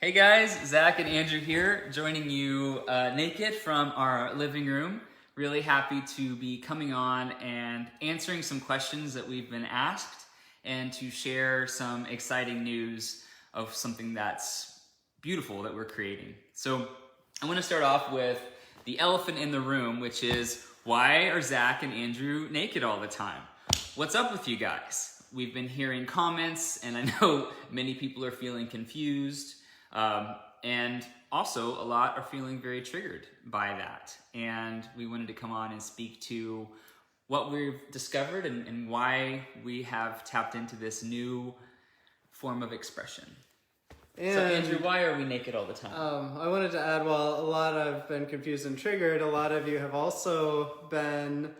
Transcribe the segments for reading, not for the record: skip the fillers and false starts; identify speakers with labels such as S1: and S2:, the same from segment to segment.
S1: Hey guys, Zach and Andrew here, joining you naked from our living room. Really happy to be coming on and answering some questions that we've been asked and to share some exciting news of something that's beautiful that we're creating. So I want to start off with the elephant in the room, which is, why are Zach and Andrew naked all the time? What's up with you guys? We've been hearing comments, and I know many people are feeling confused. And also a lot are feeling very triggered by that. And we wanted to come on and speak to what we've discovered and why we have tapped into this new form of expression. And, so Andrew, why are we naked all the time?
S2: I wanted to add, while a lot have been confused and triggered, a lot of you have also been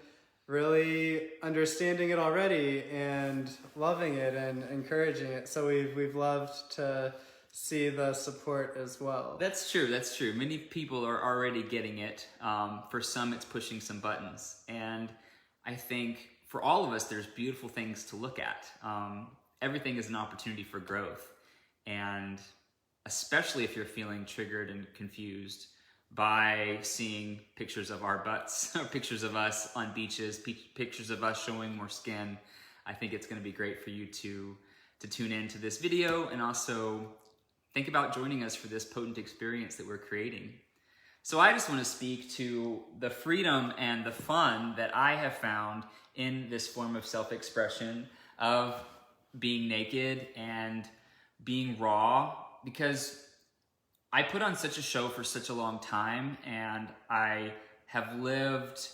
S2: really understanding it already and loving it and encouraging it. So we've loved to see the support as well.
S1: That's true. Many people are already getting it. For some, it's pushing some buttons. And I think for all of us, there's beautiful things to look at. Everything is an opportunity for growth. And especially if you're feeling triggered and confused by seeing pictures of our butts, or pictures of us on beaches, pictures of us showing more skin, I think it's going to be great for you to tune into this video and also think about joining us for this potent experience that we're creating. So I just want to speak to the freedom and the fun that I have found in this form of self-expression, of being naked and being raw, because I put on such a show for such a long time, and I have lived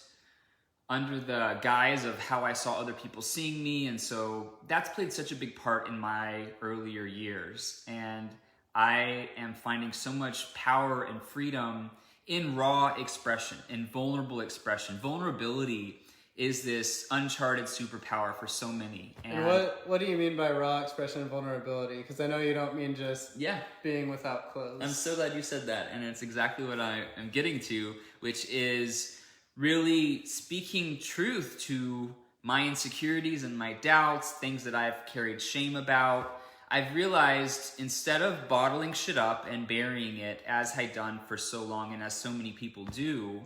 S1: under the guise of how I saw other people seeing me, and so that's played such a big part in my earlier years. And I am finding so much power and freedom in raw expression, in vulnerable expression. Vulnerability is this uncharted superpower for so many.
S2: And what do you mean by raw expression and vulnerability? Because I know you don't mean just being without clothes.
S1: I'm so glad you said that, and it's exactly what I am getting to, which is really speaking truth to my insecurities and my doubts, things that I've carried shame about. I've realized, instead of bottling shit up and burying it as I've done for so long and as so many people do,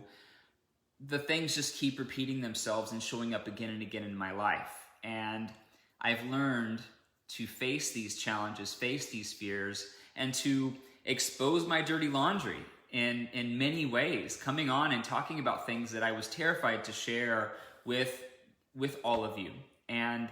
S1: the things just keep repeating themselves and showing up again and again in my life. And I've learned to face these challenges, face these fears, and to expose my dirty laundry in many ways, coming on and talking about things that I was terrified to share with all of you. And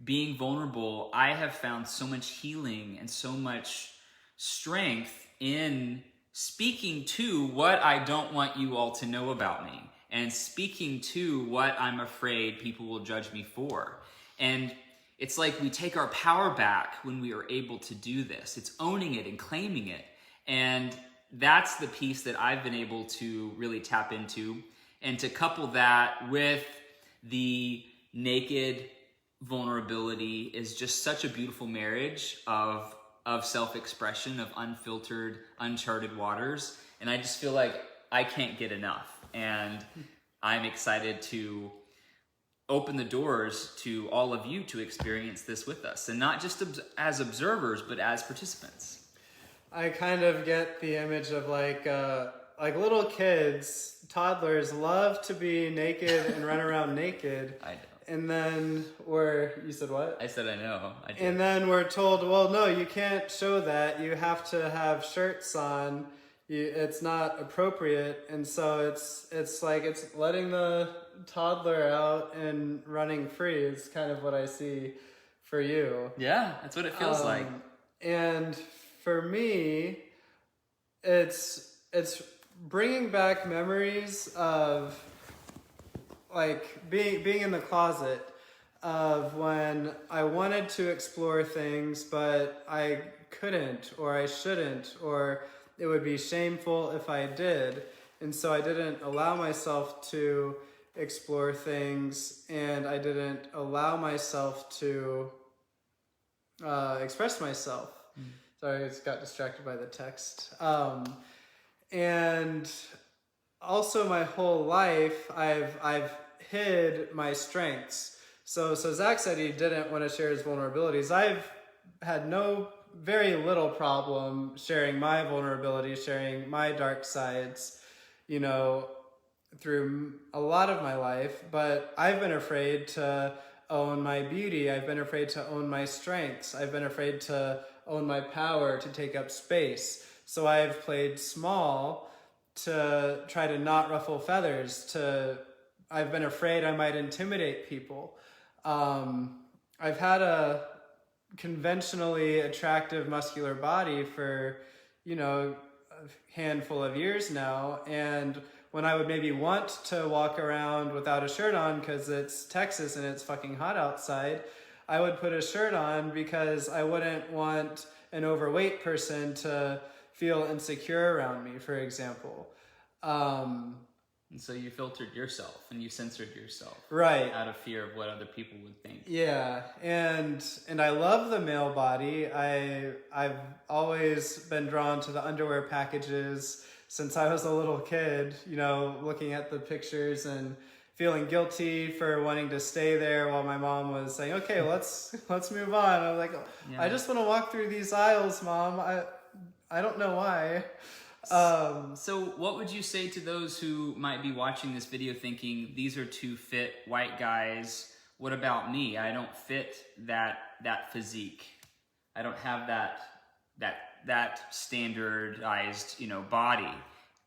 S1: being vulnerable, I have found so much healing and so much strength in speaking to what I don't want you all to know about me, and speaking to what I'm afraid people will judge me for. And it's like we take our power back when we are able to do this. It's owning it and claiming it. And that's the piece that I've been able to really tap into, and to couple that with the naked vulnerability is just such a beautiful marriage of self-expression, of unfiltered, uncharted waters. And I just feel like I can't get enough. And I'm excited to open the doors to all of you to experience this with us, and not just as observers, but as participants.
S2: I kind of get the image of like little kids, toddlers love to be naked and run around naked.
S1: I know.
S2: And then you said what?
S1: I said I know. I did.
S2: And then we're told, well, no, you can't show that. You have to have shirts on. It's not appropriate. And so it's like it's letting the toddler out and running free is kind of what I see for you.
S1: Yeah, that's what it feels like.
S2: And for me, it's bringing back memories of like being in the closet, of when I wanted to explore things, but I couldn't, or I shouldn't, or it would be shameful if I did. And so I didn't allow myself to explore things, and I didn't allow myself to express myself. Sorry, I just got distracted by the text. And also my whole life, I've hid my strengths. So Zach said he didn't want to share his vulnerabilities. I've had no very little problem sharing my vulnerability, sharing my dark sides, you know, through a lot of my life. But I've been afraid to own my beauty. I've been afraid to own my strengths. I've been afraid to own my power, to take up space. So I've played small to try to not ruffle feathers. I've been afraid I might intimidate people. I've had a conventionally attractive muscular body for, you know, a handful of years now, and when I would maybe want to walk around without a shirt on because it's Texas and it's fucking hot outside, I would put a shirt on because I wouldn't want an overweight person to feel insecure around me, for example.
S1: And so you filtered yourself and you censored yourself.
S2: Right.
S1: Out of fear of what other people would think.
S2: Yeah, and I love the male body. I've always been drawn to the underwear packages since I was a little kid, you know, looking at the pictures and feeling guilty for wanting to stay there while my mom was saying, "Okay, let's move on." I was like, yeah. I just want to walk through these aisles, Mom. I don't know why.
S1: So what would you say to those who might be watching this video thinking, these are two fit white guys, what about me? I don't fit that physique. I don't have that standardized, you know, body.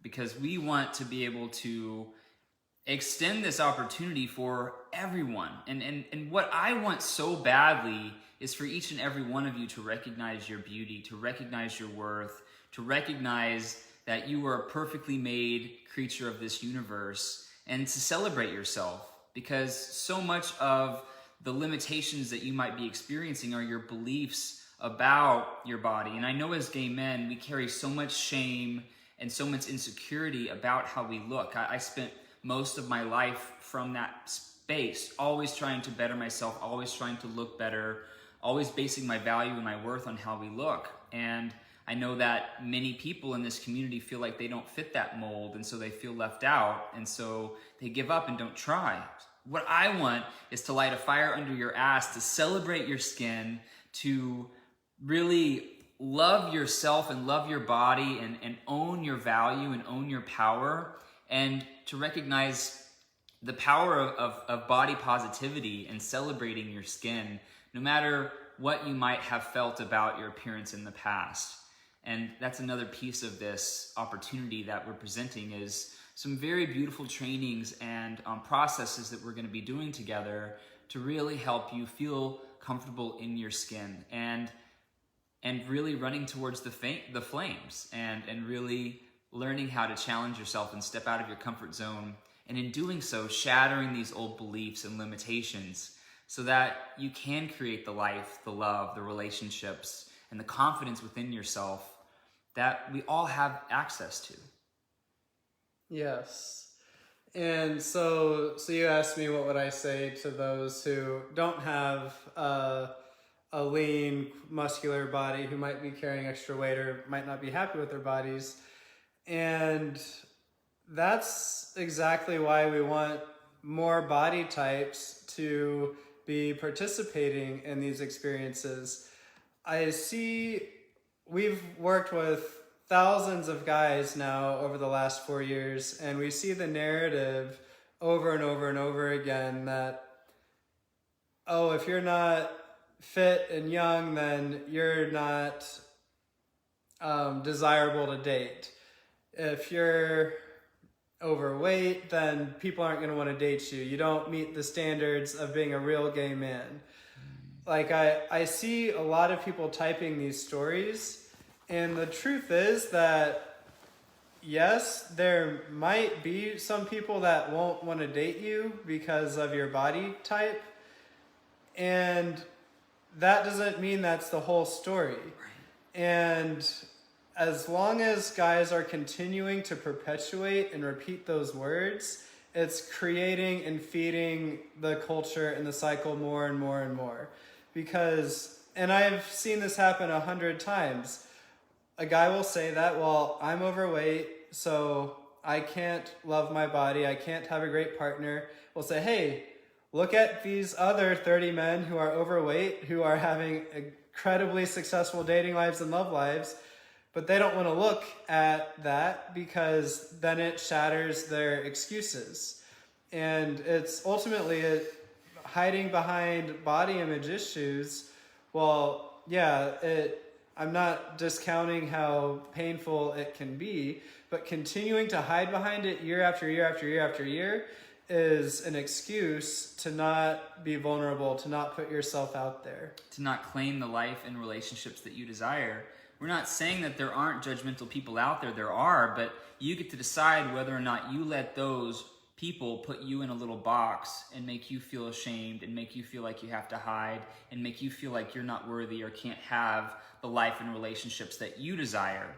S1: Because we want to be able to extend this opportunity for everyone. And what I want so badly is for each and every one of you to recognize your beauty, to recognize your worth, to recognize that you are a perfectly made creature of this universe, and to celebrate yourself, because so much of the limitations that you might be experiencing are your beliefs about your body. And I know as gay men, we carry so much shame and so much insecurity about how we look. I spent most of my life from that space, always trying to better myself, always trying to look better, always basing my value and my worth on how we look. And I know that many people in this community feel like they don't fit that mold, and so they feel left out, and so they give up and don't try. What I want is to light a fire under your ass, to celebrate your skin, to really love yourself and love your body and own your value and own your power, and to recognize the power of body positivity and celebrating your skin, no matter what you might have felt about your appearance in the past. And that's another piece of this opportunity that we're presenting, is some very beautiful trainings and processes that we're going to be doing together to really help you feel comfortable in your skin and really running towards the flames and really learning how to challenge yourself and step out of your comfort zone. And in doing so, shattering these old beliefs and limitations so that you can create the life, the love, the relationships, and the confidence within yourself that we all have access to.
S2: Yes. And so you asked me what would I say to those who don't have a lean, muscular body, who might be carrying extra weight or might not be happy with their bodies. And that's exactly why we want more body types to be participating in these experiences. I see we've worked with thousands of guys now over the last 4 years, and we see the narrative over and over and over again that, oh, if you're not fit and young, then you're not desirable to date. If you're overweight, then people aren't going to want to date you. You don't meet the standards of being a real gay man. Like, I see a lot of people typing these stories, and the truth is that, yes, there might be some people that won't want to date you because of your body type, and that doesn't mean that's the whole story. And as long as guys are continuing to perpetuate and repeat those words, it's creating and feeding the culture and the cycle more and more and more. Because, and I've seen this happen 100 times, a guy will say that, well, I'm overweight, so I can't love my body, I can't have a great partner. We'll say, hey, look at these other 30 men who are overweight, who are having incredibly successful dating lives and love lives, but they don't want to look at that because then it shatters their excuses. And it's ultimately hiding behind body image issues. Well, yeah, I'm not discounting how painful it can be, but continuing to hide behind it year after year after year after year is an excuse to not be vulnerable, to not put yourself out there.
S1: To not claim the life and relationships that you desire. We're not saying that there aren't judgmental people out there. There are, but you get to decide whether or not you let those people put you in a little box and make you feel ashamed and make you feel like you have to hide and make you feel like you're not worthy or can't have the life and relationships that you desire.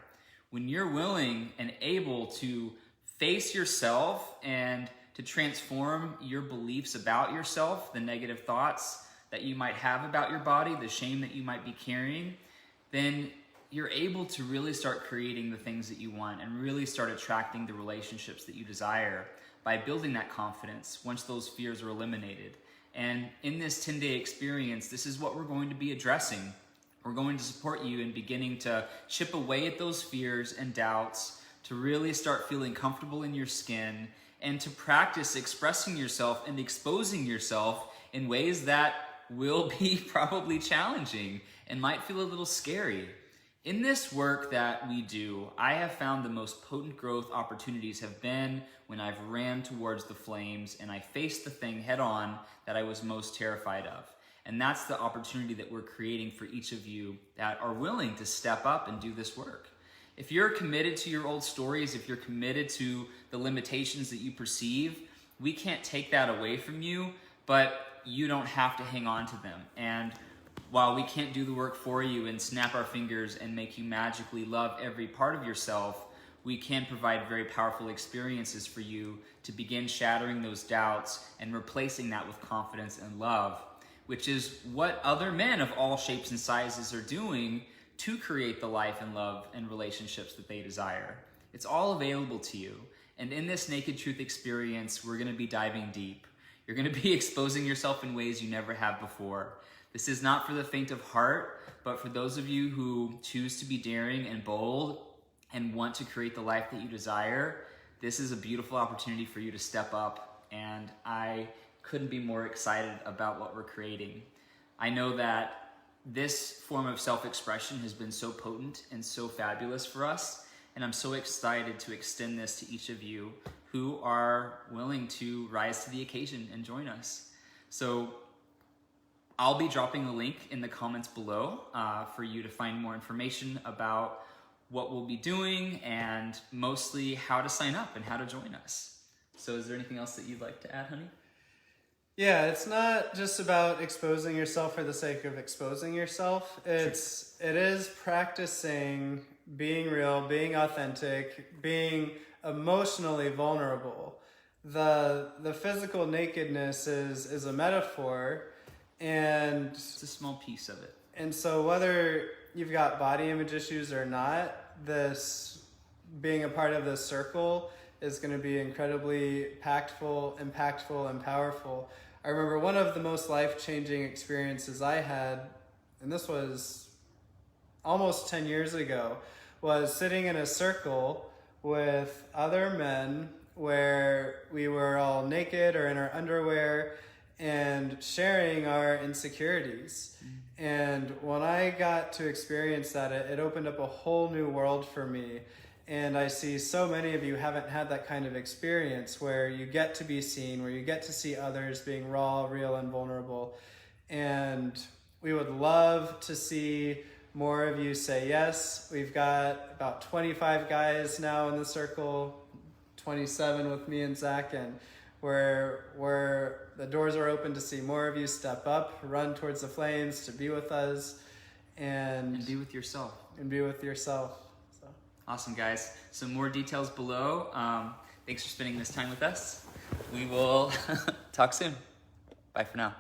S1: When you're willing and able to face yourself and to transform your beliefs about yourself, the negative thoughts that you might have about your body, the shame that you might be carrying, then you're able to really start creating the things that you want and really start attracting the relationships that you desire by building that confidence once those fears are eliminated. And in this 10-day experience, this is what we're going to be addressing. We're going to support you in beginning to chip away at those fears and doubts, to really start feeling comfortable in your skin, and to practice expressing yourself and exposing yourself in ways that will be probably challenging and might feel a little scary. In this work that we do, I have found the most potent growth opportunities have been when I've ran towards the flames and I faced the thing head on that I was most terrified of. And that's the opportunity that we're creating for each of you that are willing to step up and do this work. If you're committed to your old stories, if you're committed to the limitations that you perceive, we can't take that away from you, but you don't have to hang on to them. And while we can't do the work for you and snap our fingers and make you magically love every part of yourself, we can provide very powerful experiences for you to begin shattering those doubts and replacing that with confidence and love, which is what other men of all shapes and sizes are doing to create the life and love and relationships that they desire. It's all available to you. And in this Naked Truth experience, we're going to be diving deep. You're going to be exposing yourself in ways you never have before. This is not for the faint of heart, but for those of you who choose to be daring and bold and want to create the life that you desire, this is a beautiful opportunity for you to step up. And I couldn't be more excited about what we're creating. I know that this form of self-expression has been so potent and so fabulous for us, and I'm so excited to extend this to each of you who are willing to rise to the occasion and join us. So I'll be dropping a link in the comments below for you to find more information about what we'll be doing and mostly how to sign up and how to join us. So is there anything else that you'd like to add, honey?
S2: Yeah, it's not just about exposing yourself for the sake of exposing yourself. It is practicing being real, being authentic, being emotionally vulnerable. The physical nakedness is a metaphor, and
S1: it's a small piece of it.
S2: And so whether you've got body image issues or not, this being a part of this circle is going to be incredibly impactful, and powerful. I remember one of the most life-changing experiences I had, and this was almost 10 years ago, was sitting in a circle with other men where we were all naked or in our underwear and sharing our insecurities. And when I got to experience that, it opened up a whole new world for me. And I see so many of you haven't had that kind of experience where you get to be seen, where you get to see others being raw, real, and vulnerable. And we would love to see more of you say yes. We've got about 25 guys now in the circle, 27 with me and Zach, and where the doors are open to see more of you step up, run towards the flames, to be with us, and
S1: be with yourself.
S2: So.
S1: Awesome, guys. Some more details below. Thanks for spending this time with us. We will talk soon. Bye for now.